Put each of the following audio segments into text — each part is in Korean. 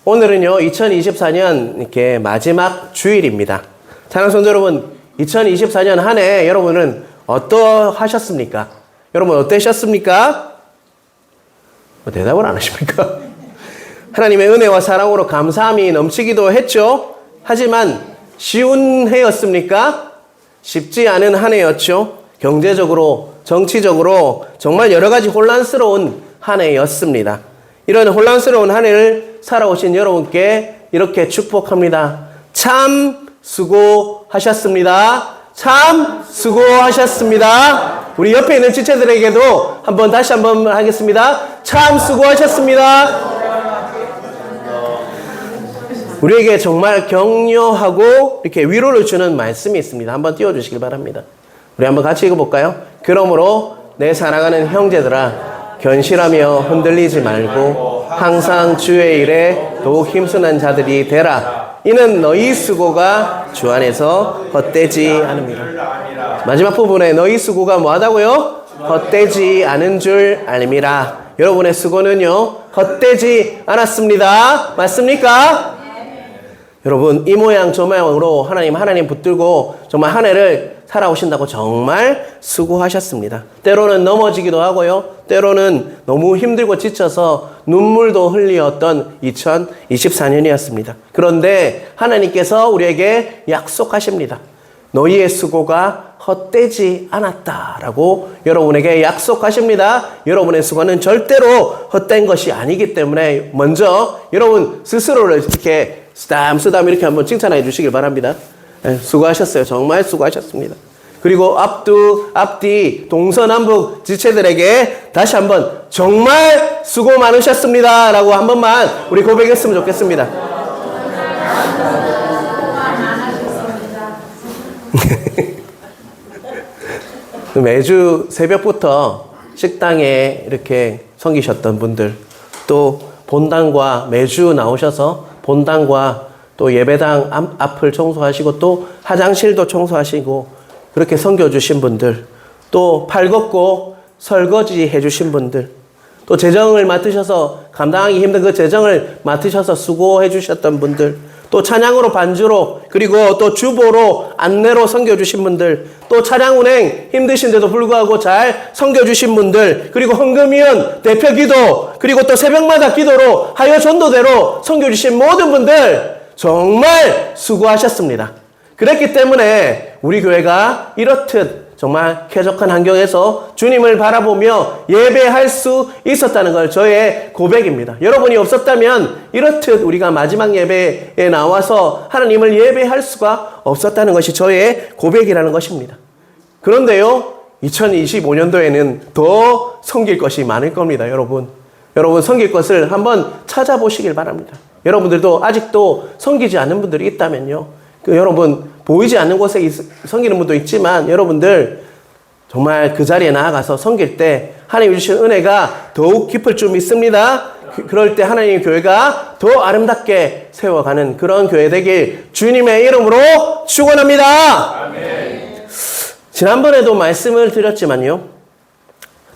오늘은요, 2024년 이렇게 마지막 주일입니다. 사랑하는 성도 여러분, 2024년 한 해 여러분은 어떠하셨습니까? 여러분 어떠셨습니까? 대답을 안 하십니까? 하나님의 은혜와 사랑으로 감사함이 넘치기도 했죠. 하지만 쉬운 해였습니까? 쉽지 않은 한 해였죠. 경제적으로, 정치적으로 정말 여러 가지 혼란스러운 한 해였습니다. 이런 혼란스러운 한 해를 살아오신 여러분께 이렇게 축복합니다. 참 수고하셨습니다. 참 수고하셨습니다. 우리 옆에 있는 지체들에게도 다시 한번 하겠습니다. 참 수고하셨습니다. 우리에게 정말 격려하고 이렇게 위로를 주는 말씀이 있습니다. 한번 띄워주시길 바랍니다. 우리 한번 같이 읽어볼까요? 그러므로 내 사랑하는 형제들아, 견실하며 흔들리지 말고 항상 주의 일에 더욱 힘쓰는 자들이 되라. 이는 너희 수고가 주 안에서 헛되지 않음이라. 마지막 부분에 너희 수고가 뭐하다고요? 헛되지 않은 줄 알미라. 여러분의 수고는요, 헛되지 않았습니다. 맞습니까? 여러분, 이 모양 저 모양으로 하나님 붙들고 정말 한 해를 살아오신다고 정말 수고하셨습니다. 때로는 넘어지기도 하고요. 때로는 너무 힘들고 지쳐서 눈물도 흘리었던 2024년이었습니다. 그런데 하나님께서 우리에게 약속하십니다. 너희의 수고가 헛되지 않았다라고 여러분에게 약속하십니다. 여러분의 수고는 절대로 헛된 것이 아니기 때문에 먼저 여러분 스스로를 이렇게 쓰담쓰담 이렇게 한번 칭찬해 주시길 바랍니다. 네, 수고하셨어요. 정말 수고하셨습니다. 그리고 앞뒤 동서남북 지체들에게 다시 한번 정말 수고 많으셨습니다 라고 한 번만 우리 고백했으면 좋겠습니다. 매주 새벽부터 식당에 이렇게 섬기셨던 분들, 또 본당과 매주 나오셔서 본당과 또 예배당 앞을 청소하시고 또 화장실도 청소하시고 그렇게 섬겨주신 분들, 또 팔 걷고 설거지 해주신 분들, 또 재정을 맡으셔서 감당하기 힘든 그 재정을 맡으셔서 수고해 주셨던 분들, 또 찬양으로 반주로 그리고 또 주보로 안내로 섬겨주신 분들, 또 차량 운행 힘드신데도 불구하고 잘 섬겨주신 분들, 그리고 헌금위원 대표기도, 그리고 또 새벽마다 기도로 하여 전도대로 섬겨주신 모든 분들 정말 수고하셨습니다. 그랬기 때문에 우리 교회가 이렇듯 정말 쾌적한 환경에서 주님을 바라보며 예배할 수 있었다는 걸 저의 고백입니다. 여러분이 없었다면 이렇듯 우리가 마지막 예배에 나와서 하나님을 예배할 수가 없었다는 것이 저의 고백이라는 것입니다. 그런데요, 2025년도에는 더 섬길 것이 많을 겁니다. 여러분 섬길 것을 한번 찾아보시길 바랍니다. 여러분들도 아직도 섬기지 않는 분들이 있다면요, 여러분 보이지 않는 곳에 섬기는 분도 있지만 여러분들 정말 그 자리에 나아가서 섬길 때 하나님이 주신 은혜가 더욱 깊을 줄 믿습니다. 그럴 때 하나님의 교회가 더 아름답게 세워가는 그런 교회 되길 주님의 이름으로 축원합니다. 아멘. 지난번에도 말씀을 드렸지만요,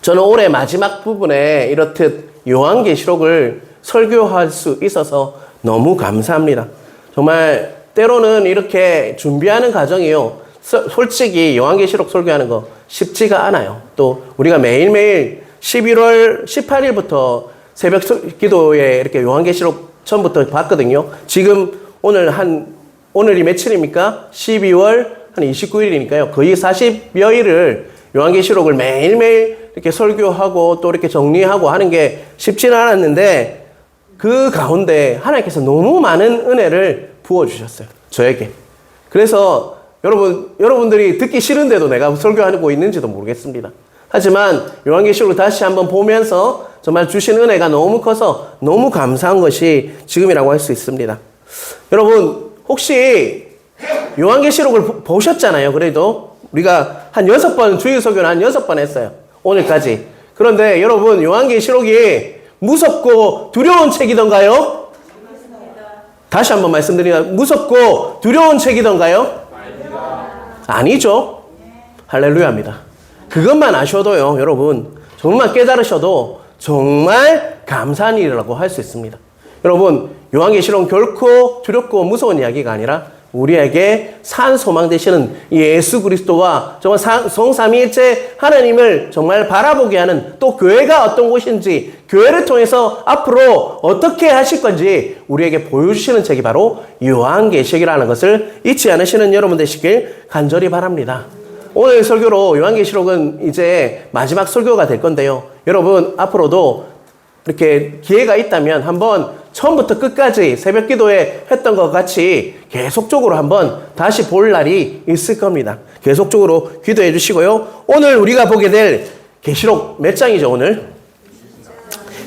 저는 올해 마지막 부분에 이렇듯 요한계시록을 설교할 수 있어서 너무 감사합니다. 정말 때로는 이렇게 준비하는 과정이요, 솔직히 요한계시록 설교하는 거 쉽지가 않아요. 또 우리가 매일매일 11월 18일부터 새벽 기도에 이렇게 요한계시록 처음부터 봤거든요. 지금 오늘이 며칠입니까? 12월 한 29일이니까요. 거의 40여 일을 요한계시록을 매일매일 이렇게 설교하고 또 이렇게 정리하고 하는 게 쉽지는 않았는데 그 가운데 하나님께서 너무 많은 은혜를 부어주셨어요. 저에게. 그래서 여러분들이 듣기 싫은데도 내가 설교하고 있는지도 모르겠습니다. 하지만 요한계시록을 다시 한번 보면서 정말 주신 은혜가 너무 커서 너무 감사한 것이 지금이라고 할 수 있습니다. 여러분 혹시 요한계시록을 보셨잖아요. 그래도 우리가 한 6번, 주일 설교는 한 6번 했어요. 오늘까지. 그런데 여러분 요한계시록이 무섭고 두려운 책이던가요? 다시 한번 말씀드리면 무섭고 두려운 책이던가요? 아니죠. 할렐루야입니다. 그것만 아셔도요, 여러분 정말 깨달으셔도 정말 감사한 일이라고 할 수 있습니다. 여러분 요한계시록은 결코 두렵고 무서운 이야기가 아니라 우리에게 산 소망 되시는 예수 그리스도와 정말 성삼위일체 하나님을 정말 바라보게 하는, 또 교회가 어떤 곳인지, 교회를 통해서 앞으로 어떻게 하실 건지 우리에게 보여주시는 책이 바로 요한계시록이라는 것을 잊지 않으시는 여러분 되시길 간절히 바랍니다. 오늘 설교로 요한계시록은 이제 마지막 설교가 될 건데요. 여러분 앞으로도 이렇게 기회가 있다면 한번 처음부터 끝까지 새벽 기도에 했던 것 같이 계속적으로 한번 다시 볼 날이 있을 겁니다. 계속적으로 기도해 주시고요. 오늘 우리가 보게 될 계시록 몇 장이죠, 오늘?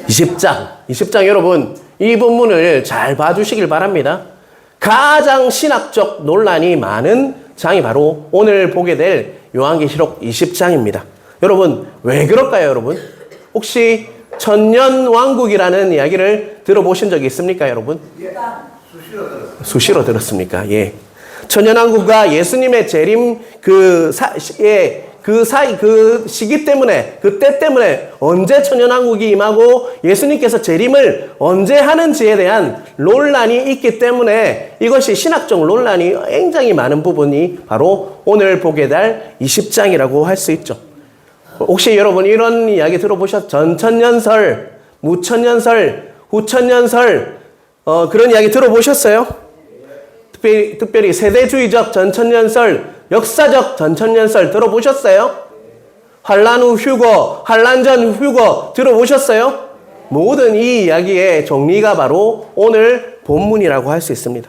20장. 20장 여러분, 이 본문을 잘 봐주시길 바랍니다. 가장 신학적 논란이 많은 장이 바로 오늘 보게 될 요한계시록 20장입니다. 여러분, 왜 그럴까요, 여러분? 혹시 천년왕국이라는 이야기를 들어보신 적이 있습니까, 여러분? 수시로 들었습니까? 예. 천년왕국과 예수님의 재림 그 시기 때문에, 그 때 때문에 언제 천년왕국이 임하고 예수님께서 재림을 언제 하는지에 대한 논란이 있기 때문에 이것이 신학적 논란이 굉장히 많은 부분이 바로 오늘 보게 될 20장이라고 할 수 있죠. 혹시 여러분 이런 이야기 들어보셨죠? 전천년설, 무천년설, 후천년설, 그런 이야기 들어보셨어요? 특별히 세대주의적 전천년설, 역사적 전천년설 들어보셨어요? 환란 후 휴거, 환란 전 휴거 들어보셨어요? 모든 이 이야기의 정리가 바로 오늘 본문이라고 할 수 있습니다.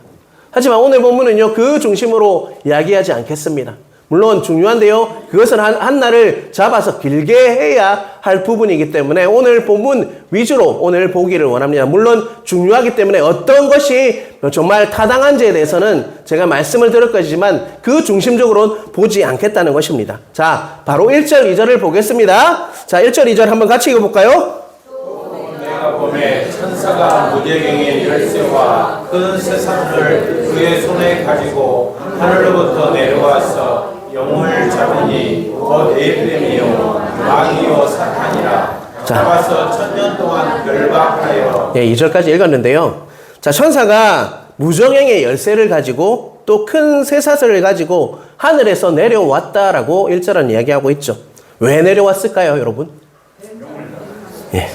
하지만 오늘 본문은요, 그 중심으로 이야기하지 않겠습니다. 물론 중요한데요, 그것은 한 날을 잡아서 길게 해야 할 부분이기 때문에 오늘 본문 위주로 오늘 보기를 원합니다. 물론 중요하기 때문에 어떤 것이 정말 타당한지에 대해서는 제가 말씀을 드릴 것이지만 그 중심적으로는 보지 않겠다는 것입니다. 자, 바로 1절, 2절을 보겠습니다. 자, 1절, 2절 한번 같이 읽어볼까요? 내가 보매 천사가 무저갱의 열쇠와 큰 쇠사슬을 그의 손에 가지고 하늘로부터 내려와서 영을 잡으니 곧 에프레임이요 마귀요 사탄이라. 잡아서 천년 동안 결박하여. 예, 2절까지 읽었는데요. 자, 천사가 무저갱의 열쇠를 가지고 또 큰 쇠사슬을 가지고 하늘에서 내려왔다라고 1절은 이야기하고 있죠. 왜 내려왔을까요, 여러분? 예.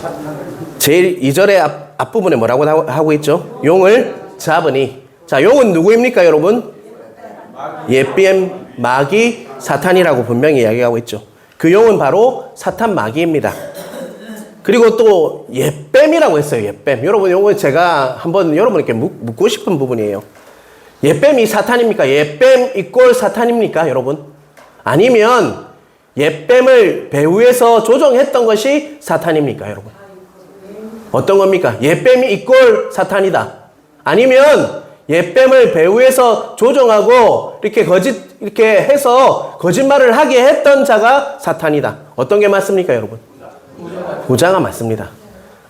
제일 2절의 앞부분에 뭐라고 하고 있죠? 용을 잡으니. 자, 용은 누구입니까, 여러분? 예뱀, 마귀, 사탄이라고 분명히 이야기하고 있죠. 그 용은 바로 사탄 마귀입니다. 그리고 또 예뱀이라고 했어요. 예뱀. 여러분, 요거 제가 한번 여러분께 묻고 싶은 부분이에요. 예뱀이 사탄입니까? 예뱀 이꼴 사탄입니까, 여러분? 아니면 예뱀을 배후에서 조종했던 것이 사탄입니까, 여러분? 어떤 겁니까? 예뱀이 이꼴 사탄이다. 아니면 예뱀을 배후에서 조종하고 이렇게 해서 거짓말을 하게 했던 자가 사탄이다. 어떤 게 맞습니까, 여러분? 후자가 맞습니다.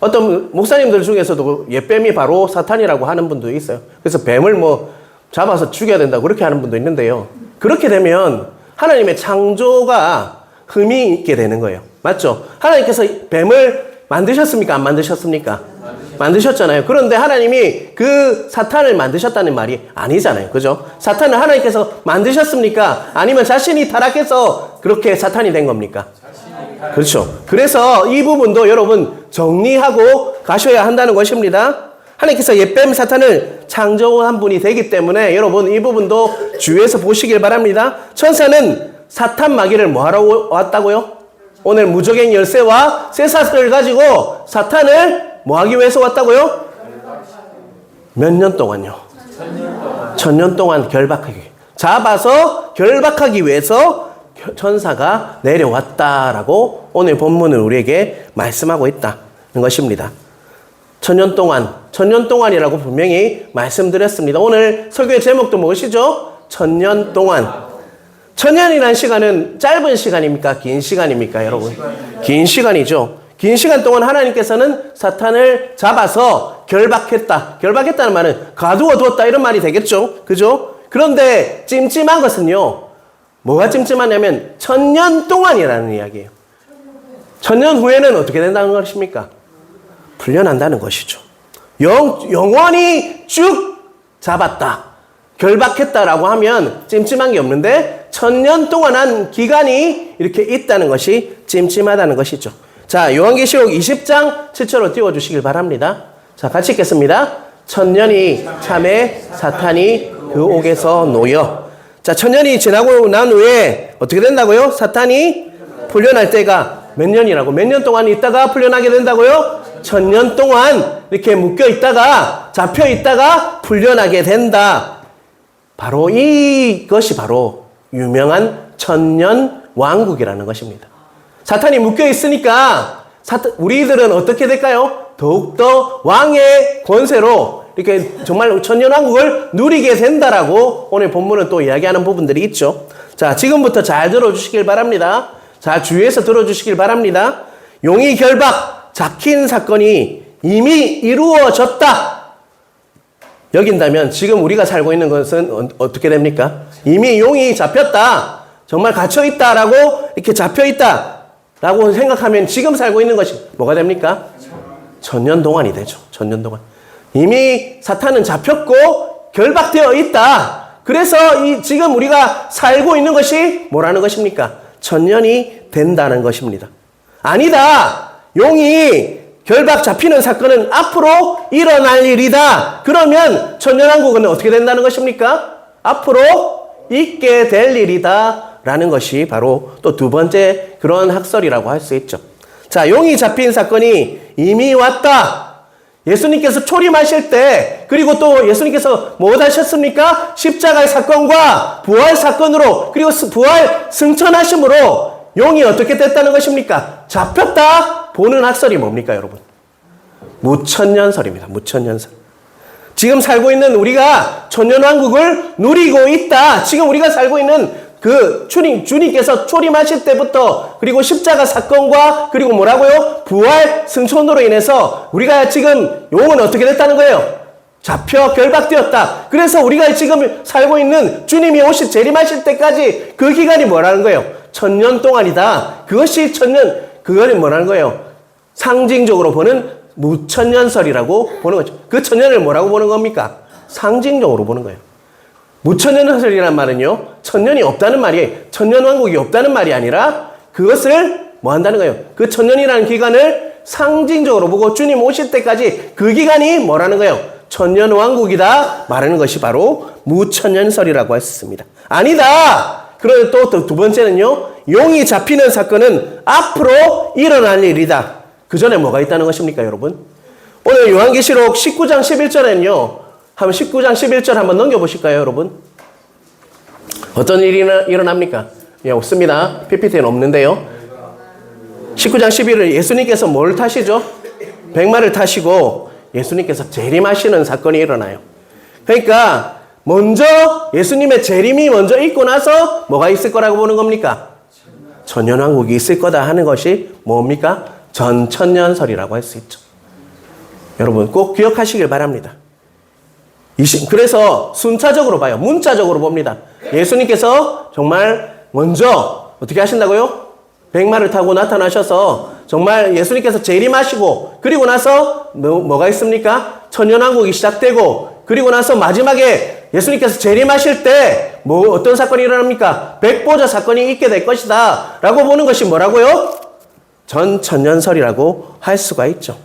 어떤 목사님들 중에서도 예뱀이 바로 사탄이라고 하는 분도 있어요. 그래서 뱀을 뭐 잡아서 죽여야 된다고 그렇게 하는 분도 있는데요. 그렇게 되면 하나님의 창조가 흠이 있게 되는 거예요. 맞죠? 하나님께서 뱀을 만드셨습니까? 안 만드셨습니까? 만드셨잖아요. 그런데 하나님이 그 사탄을 만드셨다는 말이 아니잖아요. 그죠? 사탄을 하나님께서 만드셨습니까? 아니면 자신이 타락해서 그렇게 사탄이 된 겁니까? 그렇죠. 그래서 이 부분도 여러분 정리하고 가셔야 한다는 것입니다. 하나님께서 예뱀 사탄을 창조한 분이 되기 때문에 여러분 이 부분도 주의해서 보시길 바랍니다. 천사는 사탄 마귀를 뭐하러 왔다고요? 오늘 무저갱 열쇠와 쇠사슬을 가지고 사탄을 뭐하기 위해서 왔다고요? 몇 년 동안요? 천년 동안 결박하기. 잡아서 결박하기 위해서 천사가 내려왔다라고 오늘 본문은 우리에게 말씀하고 있다는 것입니다. 천년 동안이라고 분명히 말씀드렸습니다. 오늘 설교의 제목도 무엇이죠? 천년 동안. 천년이라는 시간은 짧은 시간입니까? 긴 시간입니까, 여러분? 긴 시간이죠. 긴 시간 동안 하나님께서는 사탄을 잡아서 결박했다. 결박했다는 말은 가두어 두었다 이런 말이 되겠죠. 그죠? 그런데 찜찜한 것은요. 뭐가 찜찜하냐면 천년 동안이라는 이야기예요. 천년 후에는 어떻게 된다는 것입니까? 풀려난다는 것이죠. 영원히 쭉 잡았다. 결박했다라고 하면 찜찜한 게 없는데 1000년 동안한 기간이 이렇게 있다는 것이 찜찜하다는 것이죠. 자, 요한계시록 20장 7절로 띄워주시길 바랍니다. 자, 같이 읽겠습니다. 1000년이 참에 사탄이 그 옥에서 놓여. 자, 1000년이 지나고 난 후에 어떻게 된다고요? 사탄이 풀려날 때가 몇 년이라고? 몇 년 동안 있다가 풀려나게 된다고요? 1000년 동안 이렇게 묶여 있다가 잡혀 있다가 풀려나게 된다. 바로 이것이 바로 유명한 천년 왕국이라는 것입니다. 사탄이 묶여 있으니까 우리들은 어떻게 될까요? 더욱더 왕의 권세로 이렇게 정말 천년 왕국을 누리게 된다라고 오늘 본문은 또 이야기하는 부분들이 있죠. 자, 지금부터 잘 들어주시길 바랍니다. 자, 주의해서 들어주시길 바랍니다. 용의 결박, 잡힌 사건이 이미 이루어졌다. 여긴다면 지금 우리가 살고 있는 것은 어떻게 됩니까? 이미 용이 잡혔다. 정말 갇혀있다라고 이렇게 잡혀있다라고 생각하면 지금 살고 있는 것이 뭐가 됩니까? 천년 동안이 되죠. 천년 동안. 이미 사탄은 잡혔고 결박되어 있다. 그래서 지금 우리가 살고 있는 것이 뭐라는 것입니까? 천년이 된다는 것입니다. 아니다. 용이 결박 잡히는 사건은 앞으로 일어날 일이다. 그러면 천년왕국은 어떻게 된다는 것입니까? 앞으로 있게 될 일이다. 라는 것이 바로 또 두 번째 그런 학설이라고 할 수 있죠. 자, 용이 잡힌 사건이 이미 왔다. 예수님께서 초림하실 때, 그리고 또 예수님께서 뭐 하셨습니까? 십자가의 사건과 부활 사건으로, 그리고 부활 승천하심으로 용이 어떻게 됐다는 것입니까? 잡혔다. 보는 학설이 뭡니까, 여러분? 무천년설입니다. 무천년설. 지금 살고 있는 우리가 천년왕국을 누리고 있다. 지금 우리가 살고 있는 그 주님께서 초림하실 때부터, 그리고 십자가 사건과, 그리고 뭐라고요? 부활 승천으로 인해서 우리가 지금 용은 어떻게 됐다는 거예요? 잡혀 결박되었다. 그래서 우리가 지금 살고 있는 주님이 재림하실 때까지 그 기간이 뭐라는 거예요? 천년 동안이다. 그것이 그거는 뭐라는 거예요? 상징적으로 보는 무천년설이라고 보는 거죠. 그 천년을 뭐라고 보는 겁니까? 상징적으로 보는 거예요. 무천년설이란 말은요, 천년이 없다는 말이에요. 천년왕국이 없다는 말이 아니라 그것을 뭐 한다는 거예요? 그 천년이라는 기간을 상징적으로 보고 주님 오실 때까지 그 기간이 뭐라는 거예요? 천년왕국이다 말하는 것이 바로 무천년설이라고 했습니다. 아니다! 그런데 또 두 번째는요, 용이 잡히는 사건은 앞으로 일어날 일이다. 그 전에 뭐가 있다는 것입니까, 여러분? 오늘 요한계시록 19장 11절에는요, 한번 19장 11절 한번 넘겨보실까요, 여러분? 어떤 일이 일어납니까? 예, 없습니다. PPT는 없는데요. 19장 11절 예수님께서 뭘 타시죠? 백마를 타시고 예수님께서 재림하시는 사건이 일어나요. 그러니까 먼저 예수님의 재림이 먼저 있고 나서 뭐가 있을 거라고 보는 겁니까? 천년왕국이 있을 거다 하는 것이 뭡니까? 전천년설이라고 할 수 있죠. 여러분 꼭 기억하시길 바랍니다. 그래서 순차적으로 봐요. 문자적으로 봅니다. 예수님께서 정말 먼저 어떻게 하신다고요? 백마를 타고 나타나셔서 정말 예수님께서 재림하시고, 그리고 나서 뭐가 있습니까? 천년왕국이 시작되고, 그리고 나서 마지막에 예수님께서 재림하실 때 어떤 사건이 일어납니까? 백보자 사건이 있게 될 것이다 라고 보는 것이 뭐라고요? 전천년설이라고 할 수가 있죠.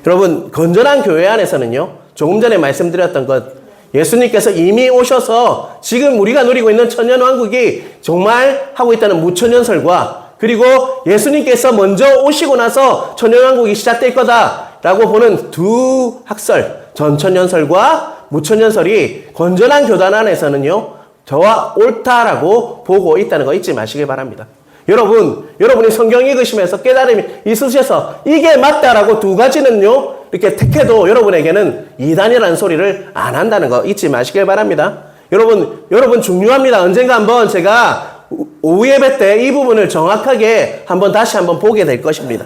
여러분, 건전한 교회 안에서는요, 조금 전에 말씀드렸던 것, 예수님께서 이미 오셔서 지금 우리가 누리고 있는 천년왕국이 정말 하고 있다는 무천년설과, 그리고 예수님께서 먼저 오시고 나서 천년왕국이 시작될 거다라고 보는 두 학설, 전천년설과 무천년설이 건전한 교단 안에서는요, 저와 옳다라고 보고 있다는 거 잊지 마시길 바랍니다. 여러분이 성경 읽으시면서 깨달음이 있으셔서 이게 맞다라고 두 가지는요, 이렇게 택해도 여러분에게는 이단이라는 소리를 안 한다는 거 잊지 마시길 바랍니다. 여러분 중요합니다. 언젠가 한번 제가 오후 예배 때 이 부분을 정확하게 다시 한번 보게 될 것입니다.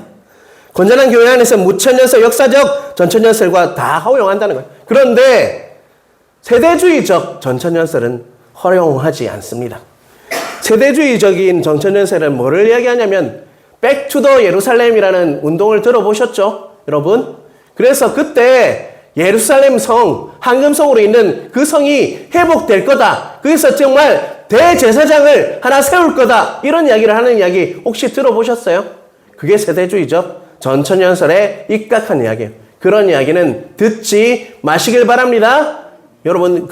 건전한 교회 안에서 무천년설, 역사적 전천년설과 다 허용한다는 거예요. 그런데 세대주의적 전천년설은 허용하지 않습니다. 세대주의적인 전천년설은 뭐를 이야기하냐면 백투더 예루살렘이라는 운동을 들어보셨죠? 여러분? 그래서 그때 예루살렘 성, 황금성으로 있는 그 성이 회복될 거다. 그래서 정말 대제사장을 하나 세울 거다. 이런 이야기를 하는 이야기 혹시 들어보셨어요? 그게 세대주의죠. 전천연설에 입각한 이야기예요. 그런 이야기는 듣지 마시길 바랍니다. 여러분,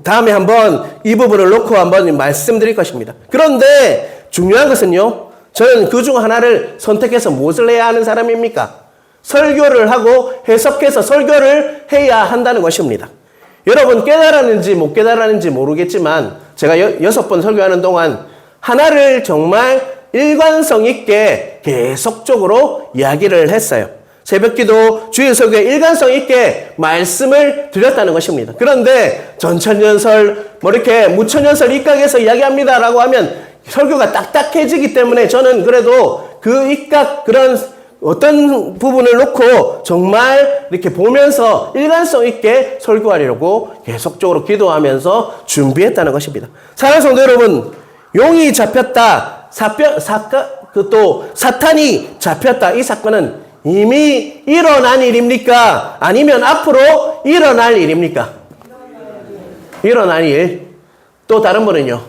다음에 한번 이 부분을 놓고 한번 말씀드릴 것입니다. 그런데 중요한 것은요, 저는 그 중 하나를 선택해서 무엇을 해야 하는 사람입니까? 설교를 하고 해석해서 설교를 해야 한다는 것입니다. 여러분 깨달았는지 못 깨달았는지 모르겠지만 제가 6번 설교하는 동안 하나를 정말 일관성 있게 계속적으로 이야기를 했어요. 새벽기도 주일 설교에 일관성 있게 말씀을 드렸다는 것입니다. 그런데 전천연설 이렇게 무천연설 입각해서 이야기합니다라고 하면 설교가 딱딱해지기 때문에 저는 그래도 그 입각 그런 어떤 부분을 놓고 정말 이렇게 보면서 일관성 있게 설교하려고 계속적으로 기도하면서 준비했다는 것입니다. 사랑하는 성도 여러분, 용이 잡혔다, 또 사탄이 잡혔다. 이 사건은 이미 일어난 일입니까? 아니면 앞으로 일어날 일입니까? 일어날 일. 또 다른 분은요?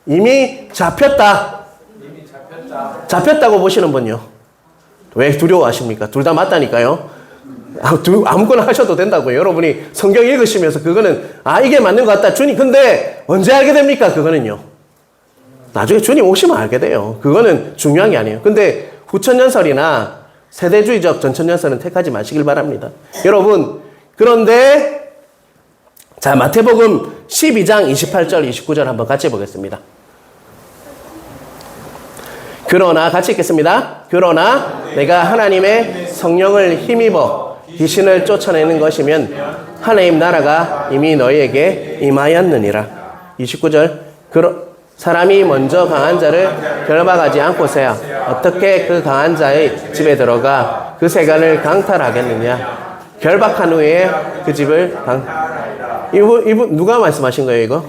이미 잡혔다. 잡혔다고 보시는 분요? 왜 두려워하십니까? 둘 다 맞다니까요. 아무거나 하셔도 된다고요. 여러분이 성경 읽으시면서 그거는 이게 맞는 것 같다. 주님 근데 언제 알게 됩니까? 그거는요. 나중에 주님 오시면 알게 돼요. 그거는 중요한 게 아니에요. 근데 후천연설이나 세대주의적 전천연설은 택하지 마시길 바랍니다. 여러분 그런데 자 마태복음 12장 28절 29절 한번 같이 보겠습니다. 그러나 같이 읽겠습니다. 그러나 내가 하나님의 성령을 힘입어 귀신을 쫓아내는 것이면 하나님 나라가 이미 너희에게 임하였느니라. 29절 사람이 먼저 강한 자를 결박하지 않고서야 어떻게 그 강한 자의 집에 들어가 그 세간을 강탈하겠느냐. 결박한 후에 그 집을 이분 누가 말씀하신 거예요 이거?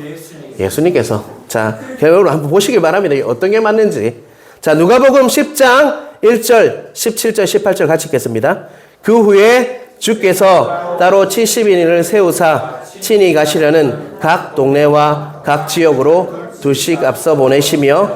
예수님께서. 자 결국으로 한번 보시기 바랍니다. 어떤 게 맞는지. 자, 누가복음 10장 1절, 17절, 18절 같이 읽겠습니다. 그 후에 주께서 따로 70인을 세우사 친히 가시려는 각 동네와 각 지역으로 두씩 앞서 보내시며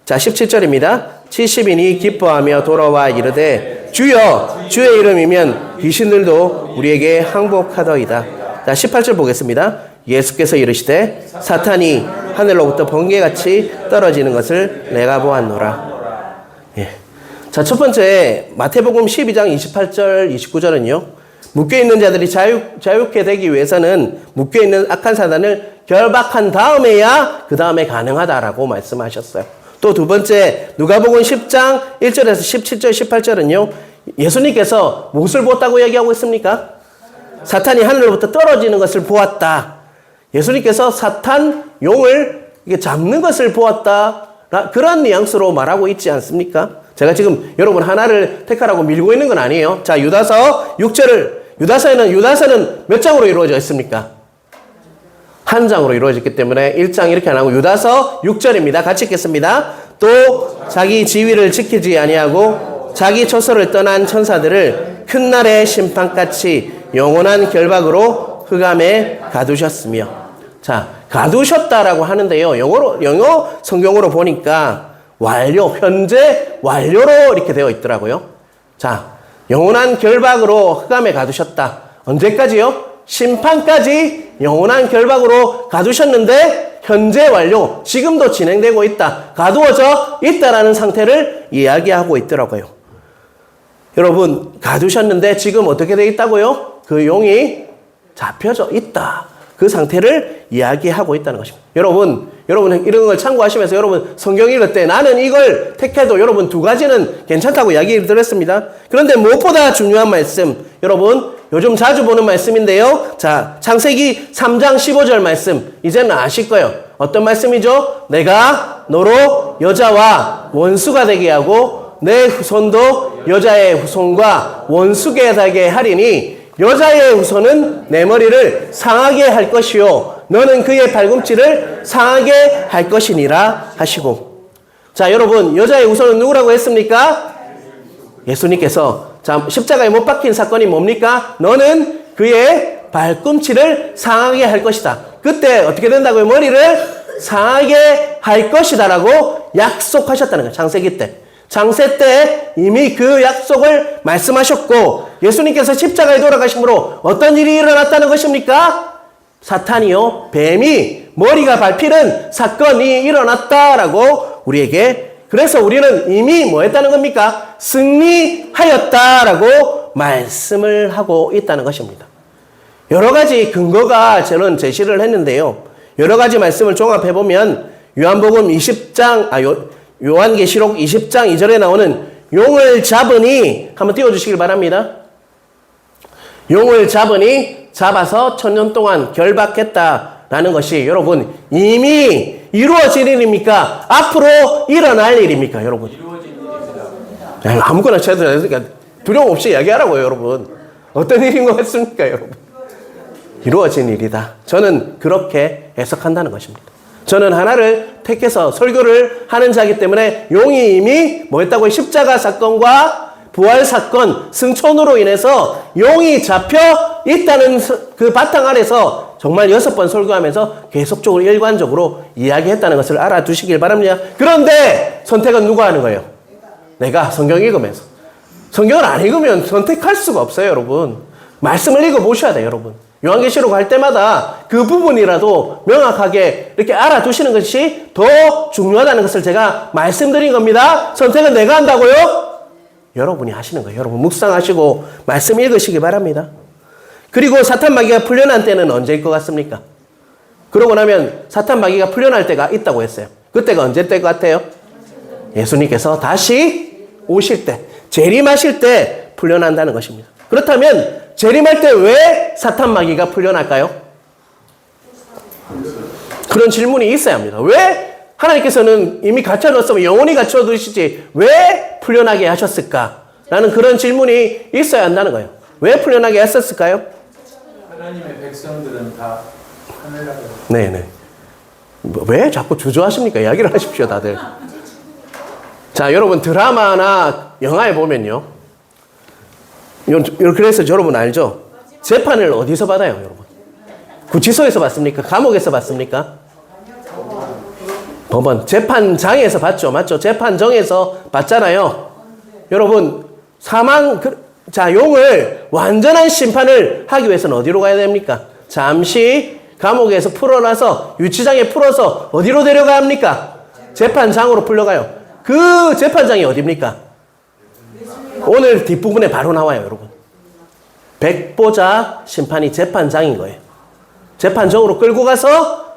자, 17절입니다. 70인이 기뻐하며 돌아와 이르되 주여 주의 이름이면 귀신들도 우리에게 항복하더이다. 자, 18절 보겠습니다. 예수께서 이르시되 사탄이 하늘로부터 번개같이 떨어지는 것을 내가 보았노라. 예. 자, 첫 번째 마태복음 12장 28절 29절은요. 묶여있는 자들이 자유케 되기 위해서는 묶여있는 악한 사단을 결박한 다음에야 그 다음에 가능하다라고 말씀하셨어요. 또 두 번째 누가복음 10장 1절에서 17절 18절은요. 예수님께서 무엇을 보았다고 얘기하고 있습니까? 사탄이 하늘로부터 떨어지는 것을 보았다. 예수님께서 사탄 용을 잡는 것을 보았다. 그런 뉘앙스로 말하고 있지 않습니까? 제가 지금 여러분 하나를 택하라고 밀고 있는 건 아니에요. 자, 유다서 6절을 유다서는 몇 장으로 이루어져 있습니까? 한 장으로 이루어졌기 때문에 1장 이렇게 안 하고 유다서 6절입니다. 같이 읽겠습니다. 또 자기 지위를 지키지 아니하고 자기 처소를 떠난 천사들을 큰 날의 심판같이 영원한 결박으로 흑암에 가두셨으며. 자, 가두셨다라고 하는데요. 영어 성경으로 보니까 완료, 현재 완료로 이렇게 되어 있더라고요. 자, 영원한 결박으로 흑암에 가두셨다. 언제까지요? 심판까지 영원한 결박으로 가두셨는데 현재 완료, 지금도 진행되고 있다. 가두어져 있다라는 상태를 이야기하고 있더라고요. 여러분, 가두셨는데 지금 어떻게 되어 있다고요? 그 용이 잡혀져 있다. 그 상태를 이야기하고 있다는 것입니다. 여러분 이런 걸 참고하시면서 여러분 성경 읽을 때 나는 이걸 택해도 여러분 두 가지는 괜찮다고 이야기를 드렸습니다. 그런데 무엇보다 중요한 말씀, 여러분 요즘 자주 보는 말씀인데요. 자, 창세기 3장 15절 말씀 이제는 아실 거예요. 어떤 말씀이죠? 내가 너로 여자와 원수가 되게 하고 내 후손도 여자의 후손과 원수가 되게 하리니 여자의 후손은 내 머리를 상하게 할 것이요 너는 그의 발꿈치를 상하게 할 것이니라 하시고. 자, 여러분 여자의 후손은 누구라고 했습니까? 예수님께서 자, 십자가에 못 박힌 사건이 뭡니까? 너는 그의 발꿈치를 상하게 할 것이다. 그때 어떻게 된다고요? 머리를 상하게 할 것이다 라고 약속하셨다는 거예요. 창세기 때. 창세 때 이미 그 약속을 말씀하셨고 예수님께서 십자가에 돌아가심으로 어떤 일이 일어났다는 것입니까? 사탄이요, 뱀이 머리가 밟히는 사건이 일어났다라고 우리에게, 그래서 우리는 이미 뭐 했다는 겁니까? 승리하였다라고 말씀을 하고 있다는 것입니다. 여러 가지 근거가 저는 제시를 했는데요. 여러 가지 말씀을 종합해보면 요한복음 20장, 요한계시록 20장 2절에 나오는 용을 잡으니, 한번 띄워주시길 바랍니다. 용을 잡으니 잡아서 1000년 동안 결박했다라는 것이 여러분 이미 이루어진 일입니까? 앞으로 일어날 일입니까? 여러분 아무거나 쳐도 되니까 두려움 없이 이야기하라고요. 여러분 어떤 일인 것 같습니까? 여러분 이루어진 일이다. 저는 그렇게 해석한다는 것입니다. 저는 하나를 택해서 설교를 하는 자이기 때문에 용이 이미 뭐 했다고요? 십자가 사건과 부활 사건, 승천으로 인해서 용이 잡혀 있다는 그 바탕 아래서 정말 6번 설교하면서 계속적으로 일관적으로 이야기했다는 것을 알아두시길 바랍니다. 그런데 선택은 누가 하는 거예요? 내가 성경 읽으면서. 성경을 안 읽으면 선택할 수가 없어요, 여러분. 말씀을 읽어보셔야 돼요, 여러분. 요한계시록 할 때마다 그 부분이라도 명확하게 이렇게 알아두시는 것이 더 중요하다는 것을 제가 말씀드린 겁니다. 선택은 내가 한다고요? 여러분이 하시는 거예요. 여러분 묵상하시고 말씀 읽으시기 바랍니다. 그리고 사탄 마귀가 풀려난 때는 언제일 것 같습니까? 그러고 나면 사탄 마귀가 풀려날 때가 있다고 했어요. 그때가 언제 때 것 같아요? 예수님께서 다시 오실 때, 재림하실 때 풀려난다는 것입니다. 그렇다면 재림할 때 왜 사탄 마귀가 풀려날까요? 그런 질문이 있어야 합니다. 왜 하나님께서는 이미 갇혀뒀으면 영원히 갇혀두시지 왜 풀려나게 하셨을까? 라는 그런 질문이 있어야 한다는 거예요. 왜 풀려나게 했었을까요? 하나님의 백성들은 다 하늘나라. 네네. 왜 자꾸 주저하십니까? 이야기를 하십시오, 다들. 자, 여러분 드라마나 영화에 보면요. 그래서 여러분 알죠? 재판을 어디서 받아요, 여러분? 구치소에서 받습니까? 감옥에서 받습니까? 법원, 재판장에서 받죠. 맞죠? 재판정에서 받잖아요. 여러분, 용을 완전한 심판을 하기 위해서는 어디로 가야 됩니까? 잠시 감옥에서 풀어놔서, 유치장에 풀어서 어디로 데려가야 합니까? 재판장으로 풀려가요. 그 재판장이 어디입니까? 오늘 뒷부분에 바로 나와요, 여러분. 백보자 심판이 재판장인 거예요. 재판정으로 끌고 가서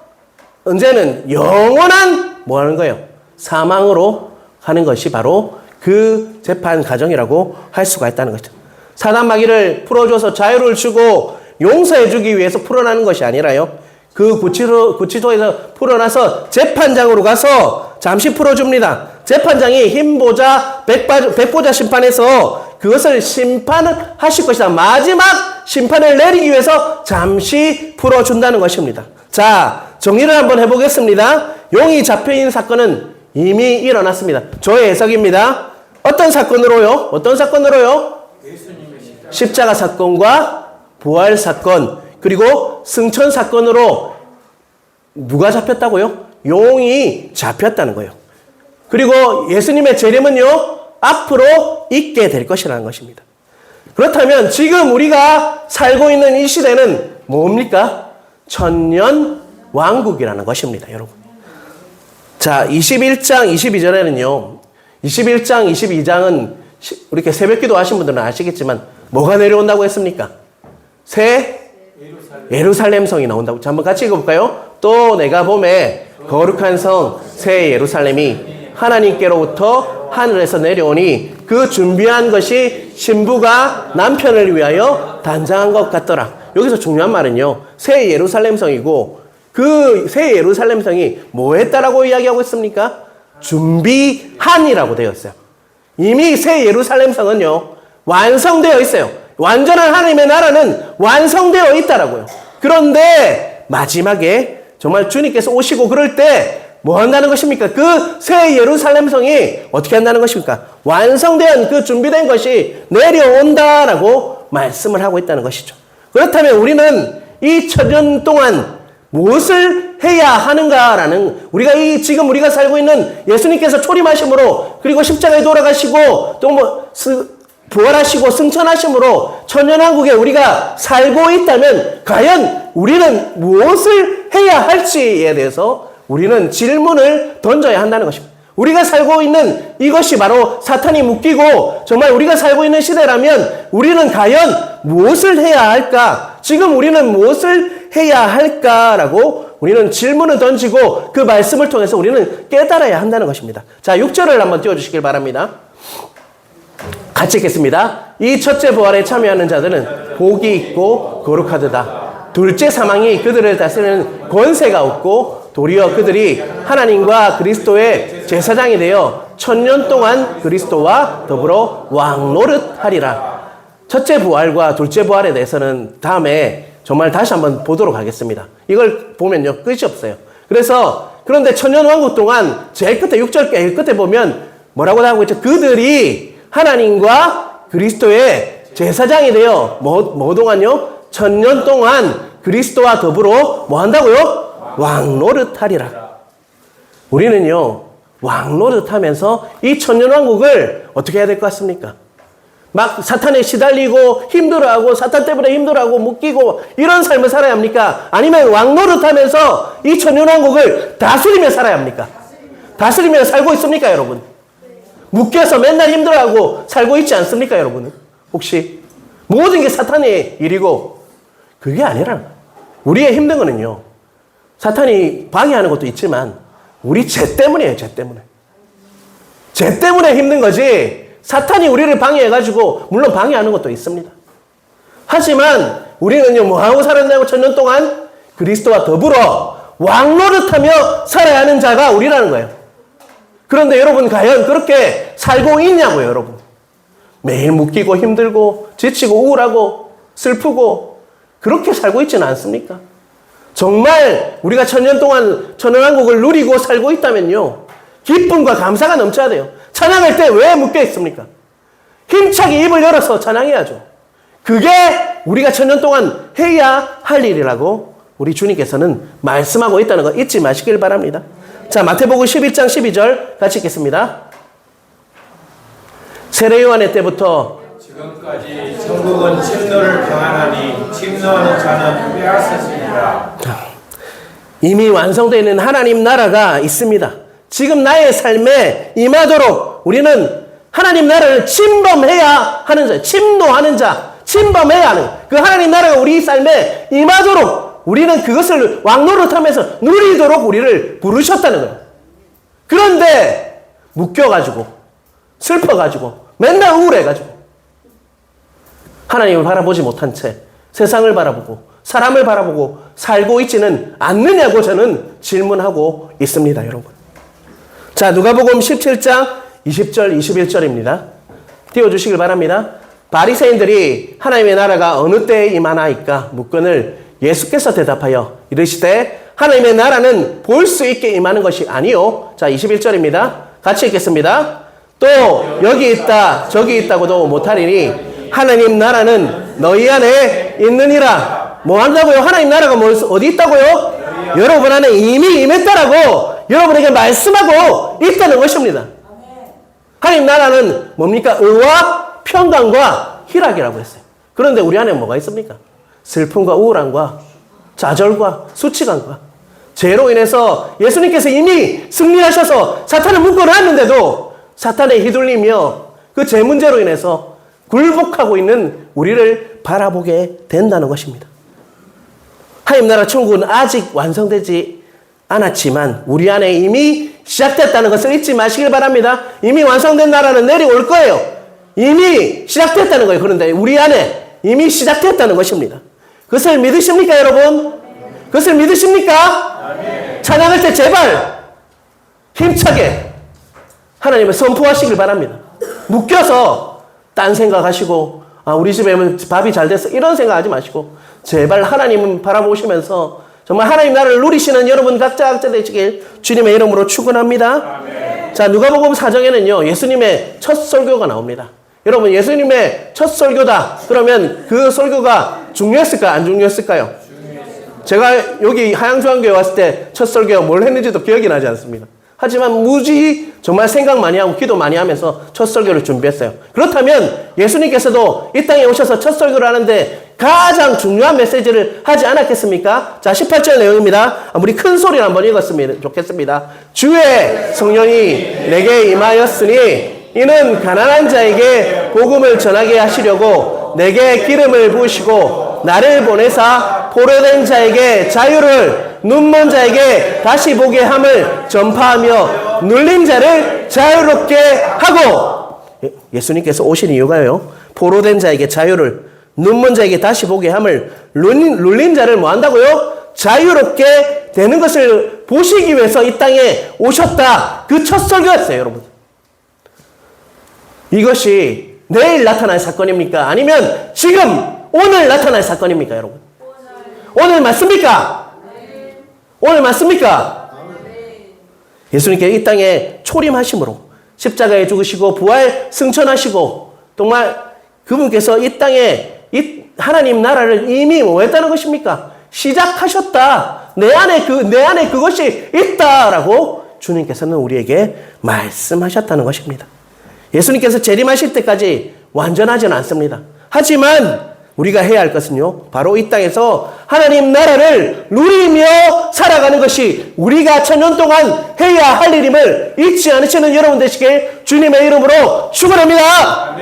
언제는 영원한 뭐 하는 거예요? 사망으로 하는 것이 바로 그 재판 과정이라고 할 수가 있다는 거죠. 사단 마귀를 풀어줘서 자유를 주고 용서해 주기 위해서 풀어나는 것이 아니라요. 그 구치소에서 풀어나서 재판장으로 가서 잠시 풀어줍니다. 재판장이 흰보자, 백보자 심판에서 그것을 심판을 하실 것이다. 마지막 심판을 내리기 위해서 잠시 풀어준다는 것입니다. 자, 정리를 한번 해보겠습니다. 용이 잡혀있는 사건은 이미 일어났습니다. 저의 해석입니다. 어떤 사건으로요? 어떤 사건으로요? 십자가 사건과 부활 사건, 그리고 승천 사건으로 누가 잡혔다고요? 용이 잡혔다는 거예요. 그리고 예수님의 재림은요, 앞으로 있게 될 것이라는 것입니다. 그렇다면 지금 우리가 살고 있는 이 시대는 뭡니까? 천년 왕국이라는 것입니다, 여러분. 자, 21장 22절에는요, 21장 22장은 이렇게 새벽 기도 하신 분들은 아시겠지만 뭐가 내려온다고 했습니까? 새 예루살렘 성이 나온다고. 자, 한번 같이 읽어볼까요? 또 내가 보매 거룩한 성 새 예루살렘이 하나님께로부터 하늘에서 내려오니 그 준비한 것이 신부가 남편을 위하여 단장한 것 같더라. 여기서 중요한 말은요, 새 예루살렘 성이고 그 새 예루살렘 성이 뭐 했다라고 이야기하고 있습니까? 준비한이라고 되어 있어요. 이미 새 예루살렘 성은요, 완성되어 있어요. 완전한 하나님의 나라는 완성되어 있다라고요. 그런데 마지막에 정말 주님께서 오시고 그럴 때 뭐 한다는 것입니까? 그 새 예루살렘 성이 어떻게 한다는 것입니까? 완성된 그 준비된 것이 내려온다라고 말씀을 하고 있다는 것이죠. 그렇다면 우리는 이 천년 동안 무엇을 해야 하는가라는, 우리가 지금 우리가 살고 있는 예수님께서 초림하심으로, 그리고 십자가에 돌아가시고 또 부활하시고 승천하심으로 천년왕국에 우리가 살고 있다면 과연 우리는 무엇을 해야 할지에 대해서 우리는 질문을 던져야 한다는 것입니다. 우리가 살고 있는 이것이 바로 사탄이 묶이고 정말 우리가 살고 있는 시대라면 우리는 과연 무엇을 해야 할까? 지금 우리는 무엇을 해야 할까라고 우리는 질문을 던지고 그 말씀을 통해서 우리는 깨달아야 한다는 것입니다. 자, 6절을 한번 띄워주시길 바랍니다. 같이 읽겠습니다. 이 첫째 부활에 참여하는 자들은 복이 있고 거룩하도다. 둘째 사망이 그들을 다스리는 권세가 없고 도리어 그들이 하나님과 그리스도의 제사장이 되어 천년 동안 그리스도와 더불어 왕노릇하리라. 첫째 부활과 둘째 부활에 대해서는 다음에 정말 다시 한번 보도록 하겠습니다. 이걸 보면요, 끝이 없어요. 그런데 천년왕국 동안 제일 끝에 6절 끝에 보면 뭐라고 나오고 있죠? 그들이 하나님과 그리스도의 제사장이 되어 뭐 동안요? 천년 동안 그리스도와 더불어 뭐 한다고요? 왕노릇하리라. 우리는요, 왕노릇하면서 이 천년왕국을 어떻게 해야 될 것 같습니까? 막 사탄에 시달리고 힘들어하고 사탄 때문에 힘들어하고 묶이고 이런 삶을 살아야 합니까? 아니면 왕노릇하면서 이 천년왕국을 다스리며 살아야 합니까? 다스리며 살고 있습니까, 여러분? 묶여서 맨날 힘들어하고 살고 있지 않습니까, 여러분? 혹시 모든 게 사탄의 일이고 그게 아니라 우리의 힘든 거는요, 사탄이 방해하는 것도 있지만 우리 죄 때문이에요. 죄 때문에. 죄 때문에 힘든 거지 사탄이 우리를 방해해가지고 물론 방해하는 것도 있습니다. 하지만 우리는요, 뭐하고 살았냐고 천년 동안 그리스도와 더불어 왕노릇하며 살아야 하는 자가 우리라는 거예요. 그런데 여러분 과연 그렇게 살고 있냐고요, 여러분. 매일 묶이고 힘들고 지치고 우울하고 슬프고 그렇게 살고 있지는 않습니까? 정말 우리가 천년 동안 천년왕국을 누리고 살고 있다면요, 기쁨과 감사가 넘쳐야 돼요. 찬양할 때 왜 묶여 있습니까? 힘차게 입을 열어서 찬양해야죠. 그게 우리가 천년 동안 해야 할 일이라고 우리 주님께서는 말씀하고 있다는 거 잊지 마시길 바랍니다. 자, 마태복음 11장 12절 같이 읽겠습니다. 세례 요한의 때부터 지금까지 천국은 침노를 당하나니 침노하는 자는 빼앗았으니라. 이미 완성되어 있는 하나님 나라가 있습니다. 지금 나의 삶에 임하도록 우리는 하나님 나라를 침범해야 하는 자, 침노하는 자, 침범해야 하는 그 하나님 나라가 우리 삶에 임하도록 우리는 그것을 왕노릇하면서 누리도록 우리를 부르셨다는 거예요. 그런데 묶여가지고 슬퍼가지고 맨날 우울해가지고 하나님을 바라보지 못한 채 세상을 바라보고 사람을 바라보고 살고 있지는 않느냐고 저는 질문하고 있습니다, 여러분. 자, 누가복음 17장 20절 21절입니다. 띄워주시길 바랍니다. 바리새인들이 하나님의 나라가 어느 때에 임하나이까 묻거늘 예수께서 대답하여 이르시되 하나님의 나라는 볼 수 있게 임하는 것이 아니요. 자, 21절입니다. 같이 읽겠습니다. 또 여기 있다 저기 있다고도 못하리니 하나님 나라는 너희 안에 있느니라. 뭐 한다고요? 하나님 나라가 어디 있다고요? 여러분 안에 이미 임했다라고 여러분에게 말씀하고 있다는 것입니다. 하나님 나라는 뭡니까? 의와 평강과 희락이라고 했어요. 그런데 우리 안에 뭐가 있습니까? 슬픔과 우울함과 좌절과 수치감과 죄로 인해서 예수님께서 이미 승리하셔서 사탄을 묶어놨는데도 사탄에 휘둘리며 그 죄 문제로 인해서 굴복하고 있는 우리를 바라보게 된다는 것입니다. 하나님 나라 천국은 아직 완성되지 않았지만 우리 안에 이미 시작됐다는 것을 잊지 마시길 바랍니다. 이미 완성된 나라는 내려올 거예요. 이미 시작됐다는 거예요. 그런데 우리 안에 이미 시작됐다는 것입니다. 그것을 믿으십니까, 여러분? 그것을 믿으십니까? 찬양할 때 제발 힘차게 하나님을 선포하시길 바랍니다. 묶여서 딴 생각하시고 우리 집에 밥이 잘 됐어 이런 생각하지 마시고 제발 하나님은 바라보시면서 정말 하나님 나라를 누리시는 여러분 각자 되시길 주님의 이름으로 축원합니다. 자, 누가복음 4장에는요 예수님의 첫 설교가 나옵니다. 여러분, 예수님의 첫 설교다 그러면 그 설교가 중요했을까요? 안 중요했을까요? 제가 여기 하양조항교회 왔을 때 첫 설교가 뭘 했는지도 기억이 나지 않습니다. 하지만 무지 정말 생각 많이 하고 기도 많이 하면서 첫 설교를 준비했어요. 그렇다면 예수님께서도 이 땅에 오셔서 첫 설교를 하는데 가장 중요한 메시지를 하지 않았겠습니까? 자, 18절 내용입니다. 우리 큰 소리로 한번 읽었으면 좋겠습니다. 주의 성령이 내게 임하였으니 이는 가난한 자에게 복음을 전하게 하시려고 내게 기름을 부으시고 나를 보내사 포로된 자에게 자유를, 눈먼 자에게 다시 보게 함을 전파하며 눌린 자를 자유롭게 하고. 예수님께서 오신 이유가요, 포로된 자에게 자유를, 눈먼 자에게 다시 보게 함을, 눌린 자를 뭐 한다고요? 자유롭게 되는 것을 보시기 위해서 이 땅에 오셨다. 그 첫 설교였어요, 여러분. 이것이 내일 나타날 사건입니까? 아니면 지금 오늘 나타날 사건입니까, 여러분? 오늘 맞습니까? 오늘 맞습니까? 예수님께 이 땅에 초림하심으로 십자가에 죽으시고 부활 승천하시고 정말 그분께서 이 땅에 이 하나님 나라를 이미 뭐 했다는 것입니까? 시작하셨다. 내 안에 그것이 있다라고 주님께서는 우리에게 말씀하셨다는 것입니다. 예수님께서 재림하실 때까지 완전하지는 않습니다. 하지만 우리가 해야 할 것은요, 바로 이 땅에서 하나님 나라를 누리며 살아가는 것이 우리가 천년 동안 해야 할 일임을 잊지 않으시는 여러분 되시길 주님의 이름으로 축원합니다.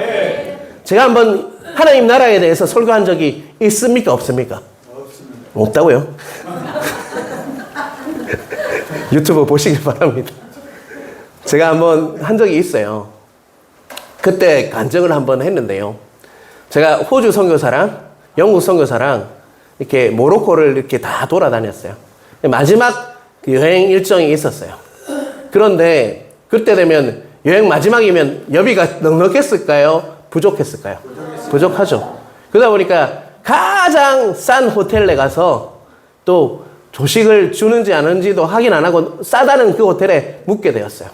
제가 한번 하나님 나라에 대해서 설교한 적이 있습니까? 없습니까? 없다고요? 유튜브 보시길 바랍니다. 제가 한번 한 적이 있어요. 그때 간증을 한번 했는데요. 제가 호주 선교사랑 영국 선교사랑 이렇게 모로코를 이렇게 다 돌아다녔어요. 마지막 여행 일정이 있었어요. 그런데 그때 되면 여행 마지막이면 여비가 넉넉했을까요? 부족했을까요? 부족하죠. 그러다 보니까 가장 싼 호텔에 가서 또 조식을 주는지 안 하는지도 확인 안 하고 싸다는 그 호텔에 묵게 되었어요.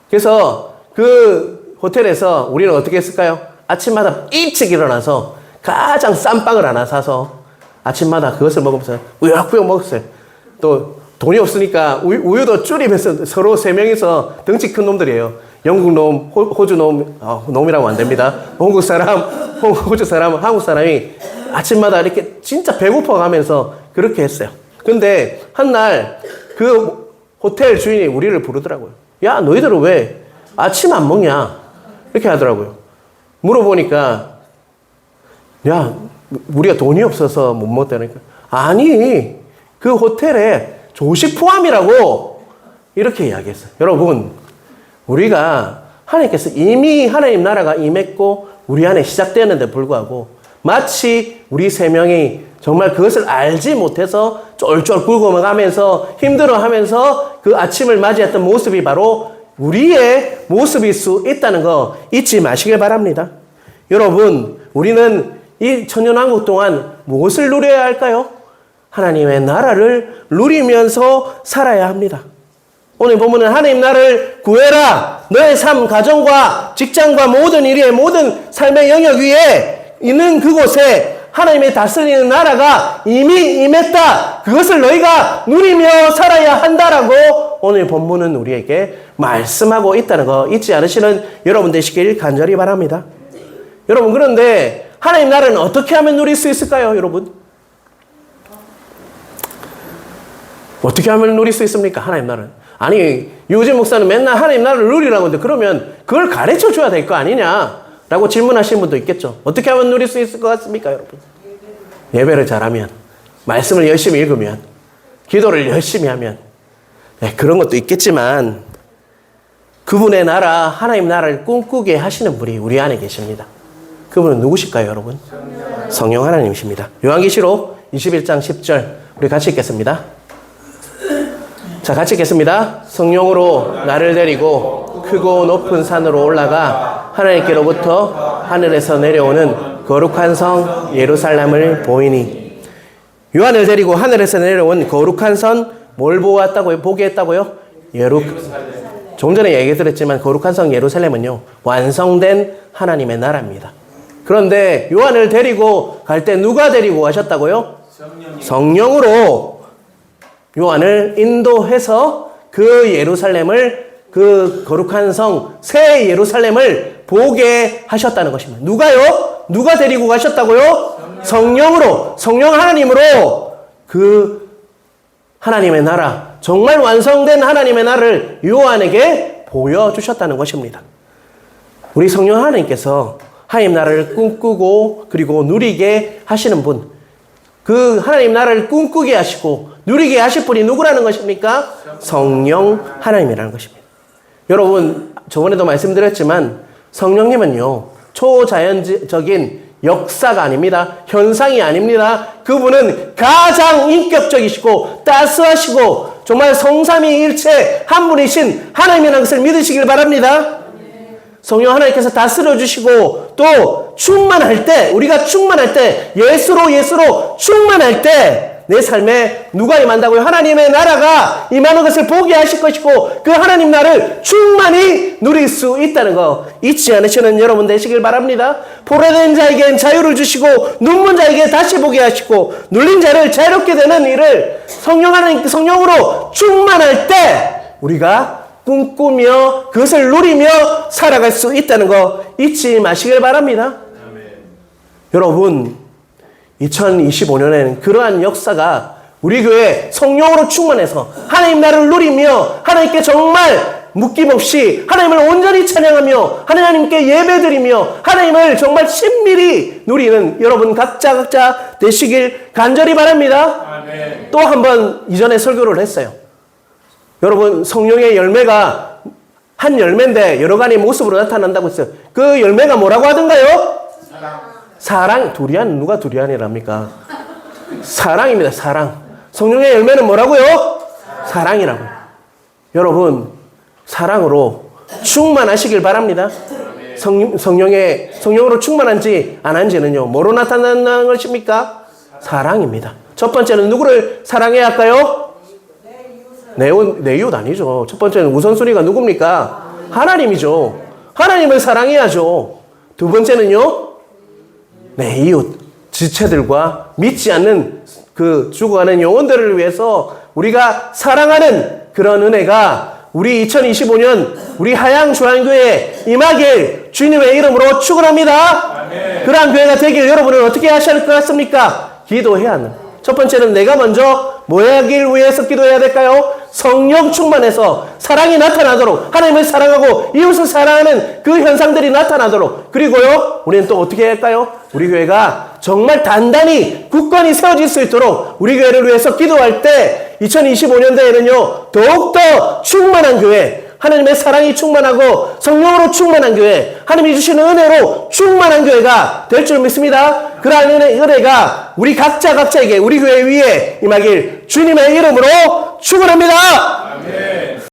그래서 그 호텔에서 우리는 어떻게 했을까요? 아침마다 일찍 일어나서 가장 싼 빵을 하나 사서 아침마다 그것을 먹으면서 우여곡절 먹었어요. 또 돈이 없으니까 우유도 줄이면서 서로 세 명이서 덩치 큰 놈들이에요. 영국 놈, 호주 놈, 놈이라고 안 됩니다. 한국 사람, 호주 사람, 한국 사람이 아침마다 이렇게 진짜 배고파 가면서 그렇게 했어요. 근데 한 날 그 호텔 주인이 우리를 부르더라고요. 야, 너희들은 왜 아침 안 먹냐? 이렇게 하더라고요. 물어보니까, 야, 우리가 돈이 없어서 못 먹다니까. 아니, 그 호텔에 조식 포함이라고 이렇게 이야기했어요. 여러분, 우리가 하나님께서 이미 하나님 나라가 임했고 우리 안에 시작되었는데 불구하고 마치 우리 세 명이 정말 그것을 알지 못해서 쫄쫄 굴고가면서 힘들어하면서 그 아침을 맞이했던 모습이 바로 우리의 모습일 수 있다는 거 잊지 마시길 바랍니다. 여러분, 우리는 이 천년왕국 동안 무엇을 누려야 할까요? 하나님의 나라를 누리면서 살아야 합니다. 오늘 보면은 하나님 나라를 구해라. 너의 삶, 가정과 직장과 모든 일의 모든 삶의 영역 위에 있는 그곳에 하나님의 다스리는 나라가 이미 임했다. 그것을 너희가 누리며 살아야 한다라고 오늘 본문은 우리에게 말씀하고 있다는 거 잊지 않으시는 여러분 되시길 간절히 바랍니다. 여러분, 그런데 하나님 나라는 어떻게 하면 누릴 수 있을까요, 여러분? 어떻게 하면 누릴 수 있습니까, 하나님 나라는? 아니, 유진 목사는 맨날 하나님 나라를 누리라고 하는데 그러면 그걸 가르쳐 줘야 될 거 아니냐라고 질문하시는 분도 있겠죠. 어떻게 하면 누릴 수 있을 것 같습니까, 여러분? 예배를 잘하면, 말씀을 열심히 읽으면, 기도를 열심히 하면, 네, 그런 것도 있겠지만 그분의 나라, 하나님 나라를 꿈꾸게 하시는 분이 우리 안에 계십니다. 그분은 누구실까요, 여러분? 성령 하나님이십니다. 요한계시록 21장 10절 우리 같이 읽겠습니다. 자, 같이 읽겠습니다. 성령으로 나를 데리고 크고 높은 산으로 올라가 하나님께로부터, 하늘에서 내려오는 거룩한 성 예루살렘을 보이니. 요한을 데리고 하늘에서 내려온 거룩한 선, 뭘 보았다고요? 보게 했다고요? 좀 전에 얘기 드렸지만 거룩한 성 예루살렘은요, 완성된 하나님의 나라입니다. 그런데 요한을 데리고 갈 때 누가 데리고 가셨다고요? 성령으로 요한을 인도해서 그 예루살렘을, 그 거룩한 성, 새 예루살렘을 보게 하셨다는 것입니다. 누가요? 누가 데리고 가셨다고요? 성령으로, 성령 하나님으로 그 하나님의 나라, 정말 완성된 하나님의 나라를 요한에게 보여주셨다는 것입니다. 우리 성령 하나님께서 하나님 나라를 꿈꾸고 그리고 누리게 하시는 분, 그 하나님 나라를 꿈꾸게 하시고 누리게 하실 분이 누구라는 것입니까? 성령 하나님이라는 것입니다. 여러분, 저번에도 말씀드렸지만 성령님은요, 초자연적인 역사가 아닙니다. 현상이 아닙니다. 그분은 가장 인격적이시고 따스하시고 정말 성삼위일체 한 분이신 하나님이라는 것을 믿으시길 바랍니다. 성령 하나님께서 다스려 주시고 또 충만할 때, 우리가 충만할 때, 예수로 충만할 때 내 삶에 누가 임한다고요? 하나님의 나라가 임하는 것을 보게 하실 것이고 그 하나님 나라를 충만히 누릴 수 있다는 거 잊지 않으시는 여러분 되시길 바랍니다. 포로된 자에겐 자유를 주시고 눈먼 자에게 다시 보게 하시고 눌린 자를 자유롭게 되는 일을 성령 하나님, 성령으로 충만할 때 우리가 꿈꾸며 그것을 누리며 살아갈 수 있다는 거 잊지 마시길 바랍니다. 여러분, 2025년에는 그러한 역사가 우리 교회 성령으로 충만해서 하나님 나라를 누리며 하나님께 정말 묶임없이 하나님을 온전히 찬양하며 하나님께 예배드리며 하나님을 정말 친밀히 누리는 여러분 각자 되시길 간절히 바랍니다. 또 한 번 이전에 설교를 했어요. 여러분, 성령의 열매가 한 열매인데 여러 가지 모습으로 나타난다고 했어요. 그 열매가 뭐라고 하던가요? 사랑. 두리안, 누가 두리안이랍니까? 사랑입니다. 사랑. 성령의 열매는 뭐라고요? 사랑이라고요. 여러분, 사랑으로 충만하시길 바랍니다. 성령으로 충만한지 안 한지는요, 뭐로 나타나는 것입니까? 사랑입니다. 첫 번째는 누구를 사랑해야 할까요? 내 이웃 아니죠. 첫 번째는 우선순위가 누굽니까? 하나님이죠. 하나님을 사랑해야죠. 두 번째는요, 내 이웃, 지체들과 믿지 않는 그 죽어가는 영혼들을 위해서 우리가 사랑하는 그런 은혜가 우리 2025년 우리 하양조한교회에 임하길 주님의 이름으로 축원합니다. 그러한 교회가 되길 여러분은 어떻게 하셔야 할 것 같습니까? 기도해야 하는. 첫 번째는 내가 먼저 뭐 하길 위해서 기도해야 될까요? 성령 충만해서 사랑이 나타나도록, 하나님을 사랑하고 이웃을 사랑하는 그 현상들이 나타나도록. 그리고요, 우리는 또 어떻게 해야 할까요? 우리 교회가 정말 단단히 굳건히 세워질 수 있도록 우리 교회를 위해서 기도할 때 2025년도에는요 더욱더 충만한 교회, 하나님의 사랑이 충만하고 성령으로 충만한 교회, 하나님이 주시는 은혜로 충만한 교회가 될 줄 믿습니다. 그러한 은혜가 우리 각자에게 우리 교회 위에 임하길 주님의 이름으로 축원합니다. 아멘.